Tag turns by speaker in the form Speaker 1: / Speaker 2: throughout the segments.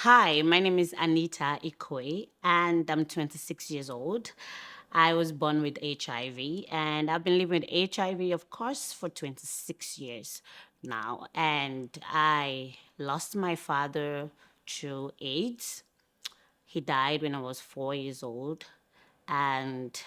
Speaker 1: Hi, my name is Anita Ikoe, and I'm 26 years old. I was born with HIV, and I've been living with HIV, of course, for 26 years now. And I lost my father through AIDS. He died when I was 4 years old. And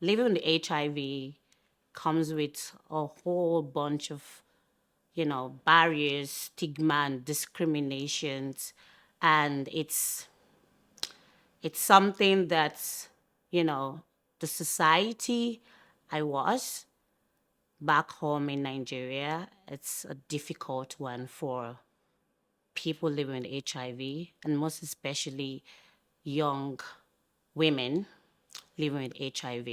Speaker 1: living with HIV comes with a whole bunch of barriers, stigma, and discriminations. And it's something that's, you know, the society I was back home in Nigeria, it's a difficult one for people living with HIV, and most especially young women living with HIV.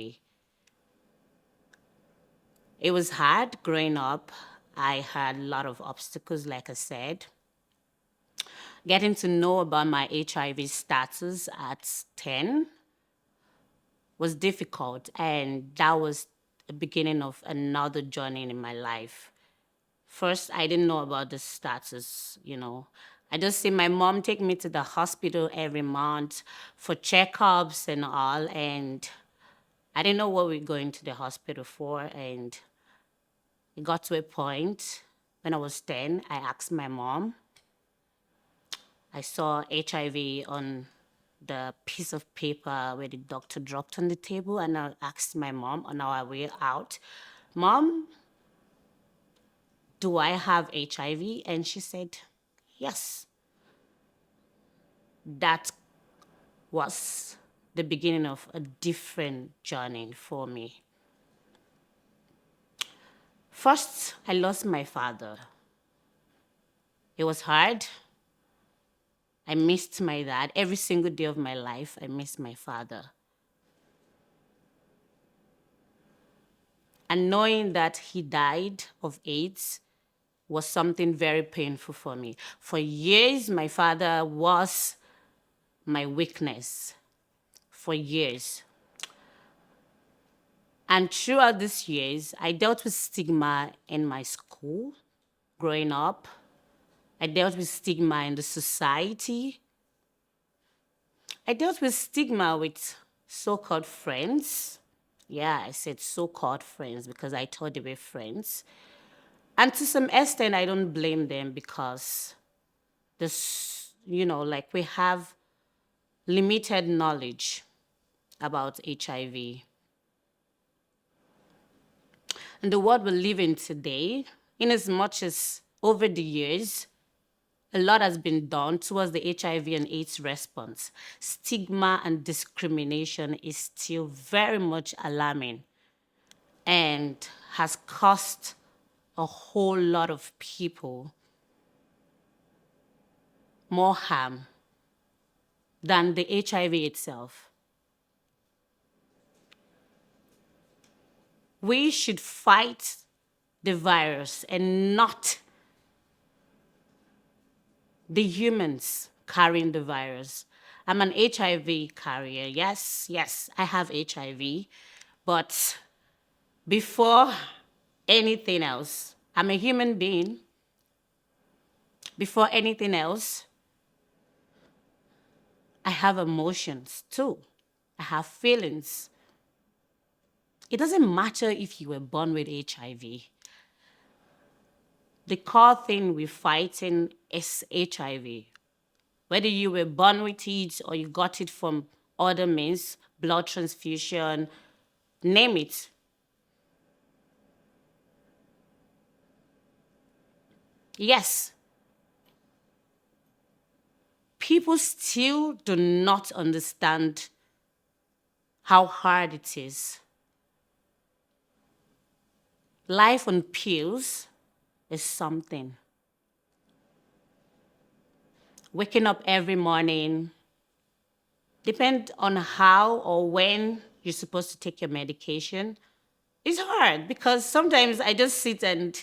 Speaker 1: It was hard growing up. I had a lot of obstacles, like I said. Getting to know about my HIV status at 10 was difficult, and that was the beginning of another journey in my life. First, I didn't know about the status. I just see my mom take me to the hospital every month for checkups and all, and I didn't know what we were going to the hospital for. And it got to a point when I was 10, I asked my mom. I saw HIV on the piece of paper where the doctor dropped on the table, and I asked my mom on our way out, Mom, do I have HIV? And she said, yes. That was the beginning of a different journey for me. First, I lost my father. It was hard. I missed my dad. Every single day of my life, I missed my father. And knowing that he died of AIDS was something very painful for me. For years, my father was my weakness. For years. And throughout these years, I dealt with stigma in my school growing up. I dealt with stigma in the society. I dealt with stigma with so called friends. Yeah, I said so called friends because I thought they were friends. And to some extent, I don't blame them because like we have limited knowledge about HIV. And the world we live in today, in as much as over the years, a lot has been done towards the HIV and AIDS response. Stigma and discrimination is still very much alarming and has cost a whole lot of people more harm than the HIV itself. We should fight the virus and not the humans carrying the virus. I'm an HIV carrier. Yes, yes, I have HIV. But before anything else, I'm a human being. Before anything else, I have emotions too. I have feelings. It doesn't matter if you were born with HIV. The core thing we're fighting is HIV. Whether you were born with it or you got it from other means, blood transfusion, name it. Yes, people still do not understand how hard it is. Life on pills is something. Waking up every morning, depend on how or when you're supposed to take your medication. It's hard because sometimes I just sit and,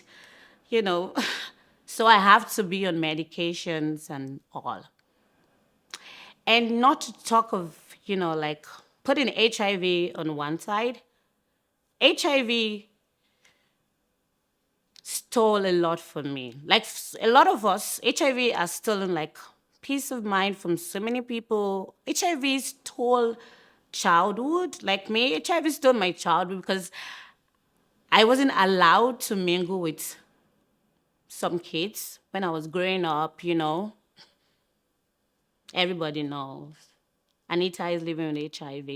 Speaker 1: you know, so I have to be on medications and all. And not to talk of, like putting HIV on one side, HIV stole a lot from me. Like a lot of us, HIV has stolen like peace of mind from so many people. HIV stole childhood. Like me, HIV stole my childhood because I wasn't allowed to mingle with some kids when I was growing up, Everybody knows. Anita is living with HIV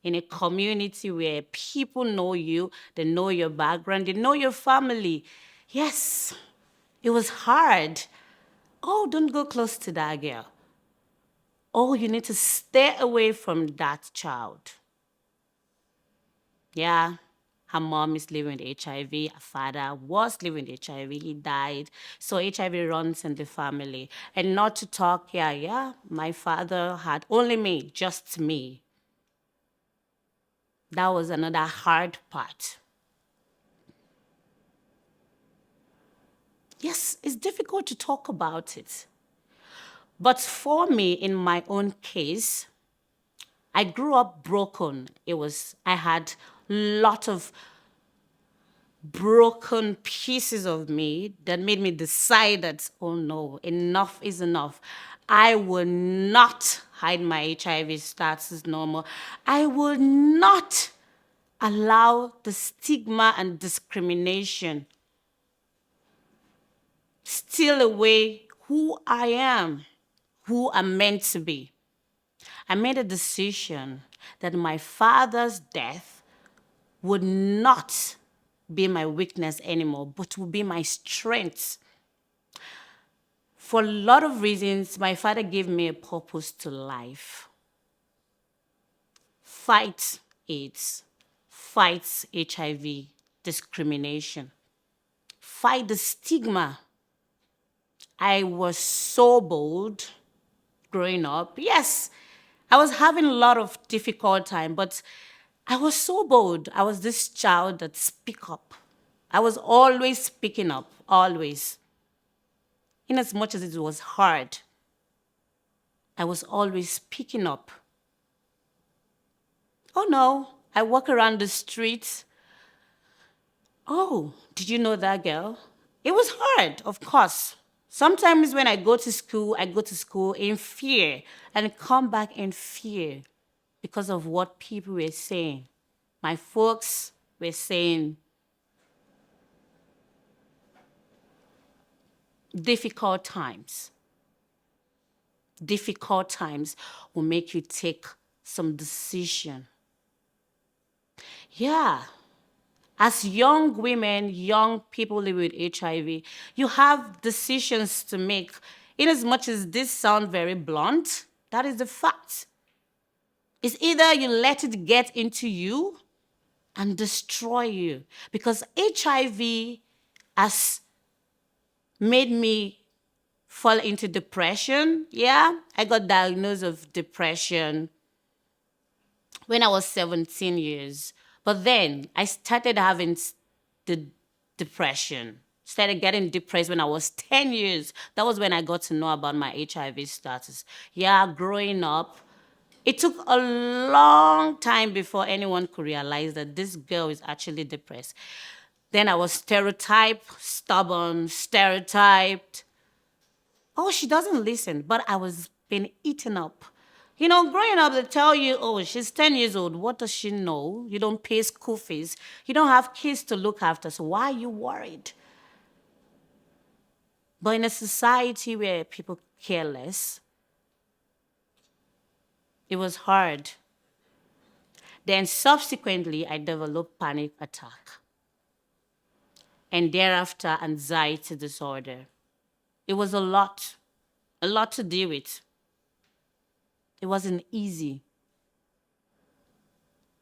Speaker 1: in a community where people know you, they know your background, they know your family. Yes, it was hard. Oh, don't go close to that girl. Oh, you need to stay away from that child. Yeah, her mom is living with HIV. Her father was living with HIV. He died. So HIV runs in the family. And not to talk, yeah, my father had only me, just me. That was another hard part. Yes, it's difficult to talk about it. But for me, in my own case, I grew up broken. I had a lot of broken pieces of me that made me decide that, oh no, enough is enough. I will not hide my HIV status no more. I will not allow the stigma and discrimination steal away who I am, who I'm meant to be. I made a decision that my father's death would not be my weakness anymore, but would be my strength. For a lot of reasons, my father gave me a purpose to life. Fight AIDS, fight HIV, discrimination, fight the stigma. I was so bold growing up. Yes, I was having a lot of difficult time, but I was so bold. I was this child that speak up. I was always speaking up, always. In as much as it was hard, I was always speaking up. Oh no, I walk around the streets. Oh, did you know that girl? It was hard, of course. Sometimes when I go to school in fear and come back in fear because of what people were saying. My folks were saying difficult times. Difficult times will make you take some decision. Yeah. As young women, young people living with HIV, you have decisions to make. In as much as this sounds very blunt, that is the fact. It's either you let it get into you and destroy you. Because HIV has made me fall into depression. Yeah, I got diagnosed of depression when I was 17 years. But then I started having the depression. Started getting depressed when I was 10 years. That was when I got to know about my HIV status. Yeah, growing up, it took a long time before anyone could realize that this girl is actually depressed. Then I was stereotyped, stubborn, stereotyped. Oh, she doesn't listen, but I was being eaten up. Growing up, they tell you, oh, she's 10 years old. What does she know? You don't pay school fees. You don't have kids to look after, so why are you worried? But in a society where people care less, it was hard. Then subsequently, I developed panic attack. And thereafter, anxiety disorder. It was a lot to deal with. It wasn't easy.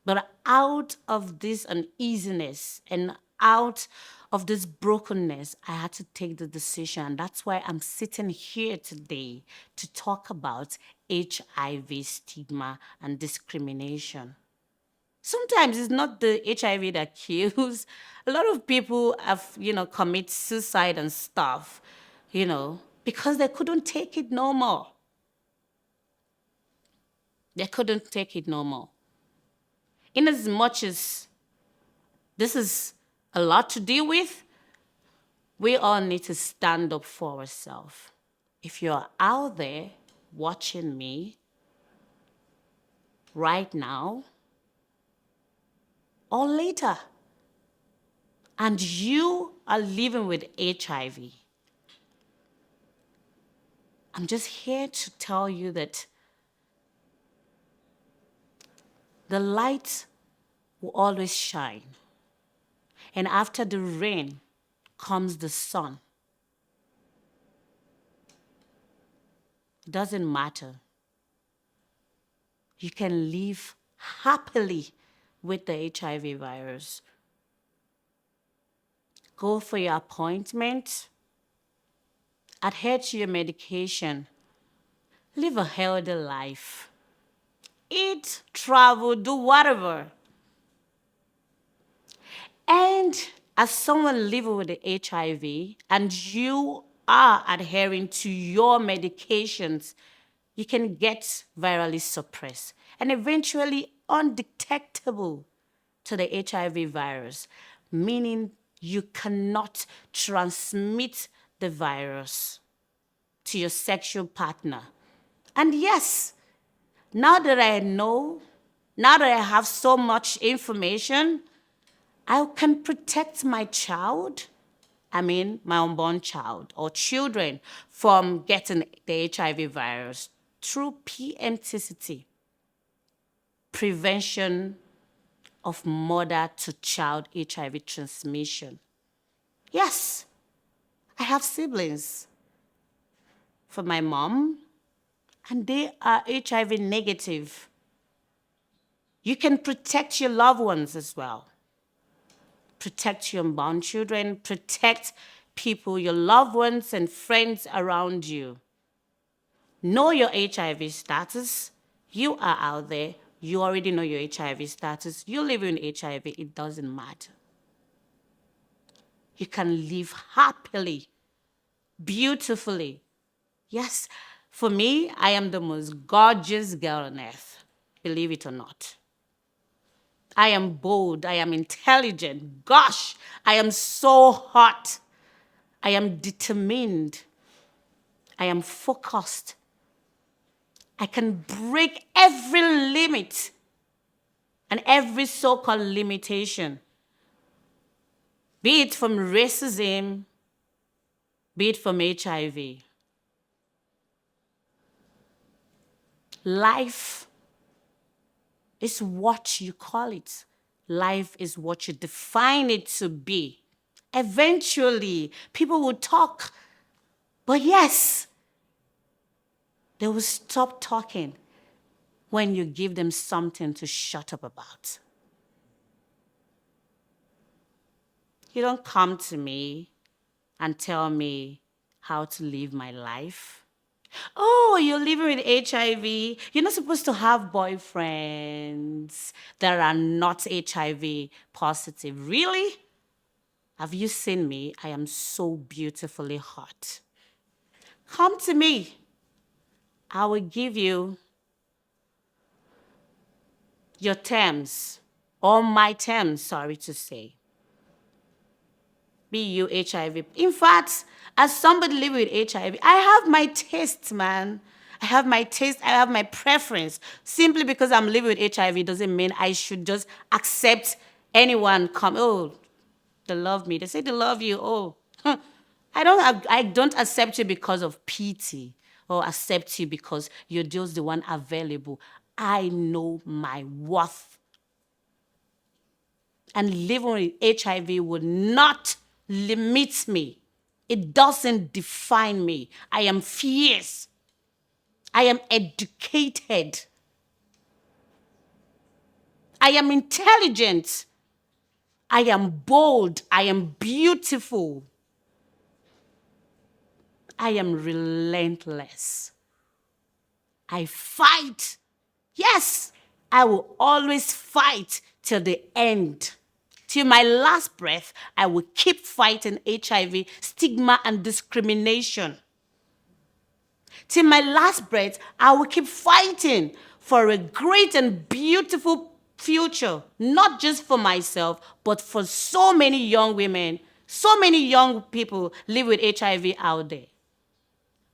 Speaker 1: But out of this uneasiness and out of this brokenness, I had to take the decision. That's why I'm sitting here today to talk about HIV stigma and discrimination. Sometimes it's not the HIV that kills. A lot of people have, commit suicide and stuff, because they couldn't take it no more. They couldn't take it no more. In as much as this is a lot to deal with, we all need to stand up for ourselves. If you're out there watching me right now or later, and you are living with HIV, I'm just here to tell you that the light will always shine. And after the rain comes the sun. It doesn't matter. You can live happily with the HIV virus. Go for your appointment, adhere to your medication, live a healthy life. Eat, travel, do whatever. And as someone living with the HIV and you are adhering to your medications, you can get virally suppressed and eventually undetectable to the HIV virus, meaning you cannot transmit the virus to your sexual partner. And yes, now that I know, now that I have so much information, I can protect my child, my unborn child or children from getting the HIV virus through PMTCT, prevention of mother to child HIV transmission. Yes, I have siblings for my mom, and they are HIV negative. You can protect your loved ones as well. Protect your unborn children, protect people, your loved ones and friends around you. Know your HIV status. You are out there. You already know your HIV status. You live in HIV. It doesn't matter. You can live happily, beautifully. Yes, for me, I am the most gorgeous girl on earth. Believe it or not. I am bold. I am intelligent. Gosh, I am so hot. I am determined. I am focused. I can break every limit and every so-called limitation, be it from racism, be it from HIV. Life is what you call it. Life is what you define it to be. Eventually, people will talk, but yes, they will stop talking when you give them something to shut up about. You don't come to me and tell me how to live my life. Oh, you're living with HIV. You're not supposed to have boyfriends that are not HIV positive. Really? Have you seen me? I am so beautifully hot. Come to me. I will give you your terms, or my terms, sorry to say. Be you HIV. In fact, as somebody living with HIV, I have my taste, man. I have my taste, I have my preference. Simply because I'm living with HIV doesn't mean I should just accept anyone come. Oh, they love me. They say they love you. Oh, I don't accept you because of pity or accept you because you're just the one available. I know my worth. And living with HIV would not limit me. It doesn't define me. I am fierce. I am educated. I am intelligent. I am bold. I am beautiful. I am relentless. I fight. Yes, I will always fight till the end. Till my last breath, I will keep fighting HIV, stigma, and discrimination. Till my last breath, I will keep fighting for a great and beautiful future, not just for myself, but for so many young women, so many young people live with HIV out there.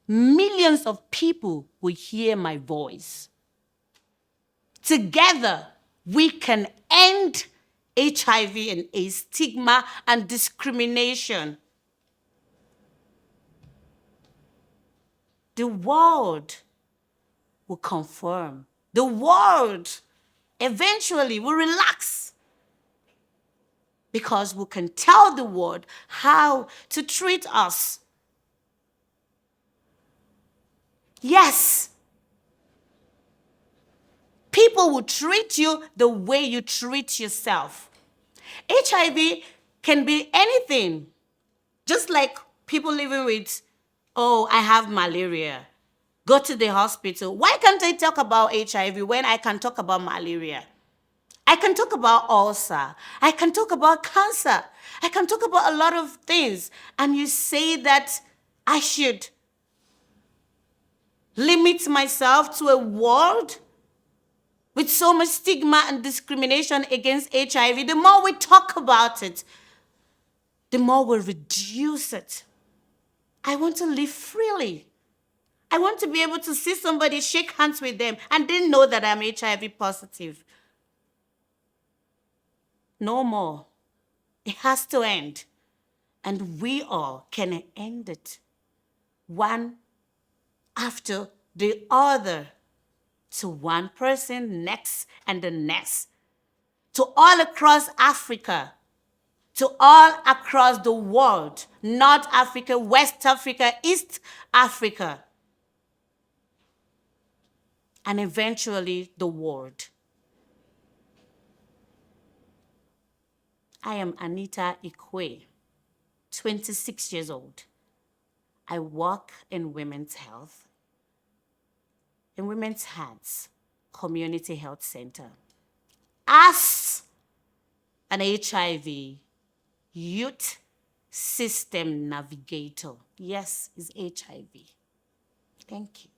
Speaker 1: millions of people will hear my voice. Together, we can end HIV and AIDS stigma and discrimination. The world will confirm. The world eventually will relax because we can tell the world how to treat us. Yes, people will treat you the way you treat yourself. HIV can be anything, just like people living with, oh, I have malaria. Go to the hospital. Why can't I talk about HIV when I can talk about malaria? I can talk about ulcer. I can talk about cancer. I can talk about a lot of things. And you say that I should limit myself to a world with so much stigma and discrimination against HIV. The more we talk about it, the more we reduce it. I want to live freely. I want to be able to see somebody, shake hands with them, and they know that I'm HIV positive. No more. It has to end. And we all can end it, one after the other, to one person, next, and the next, to all across Africa, to all across the world, North Africa, West Africa, East Africa, and eventually the world. I am Anita Ikwe, 26 years old. I work in women's health, in Women's Hands Community Health Center, as an HIV youth system navigator. Yes, it's HIV. Thank you.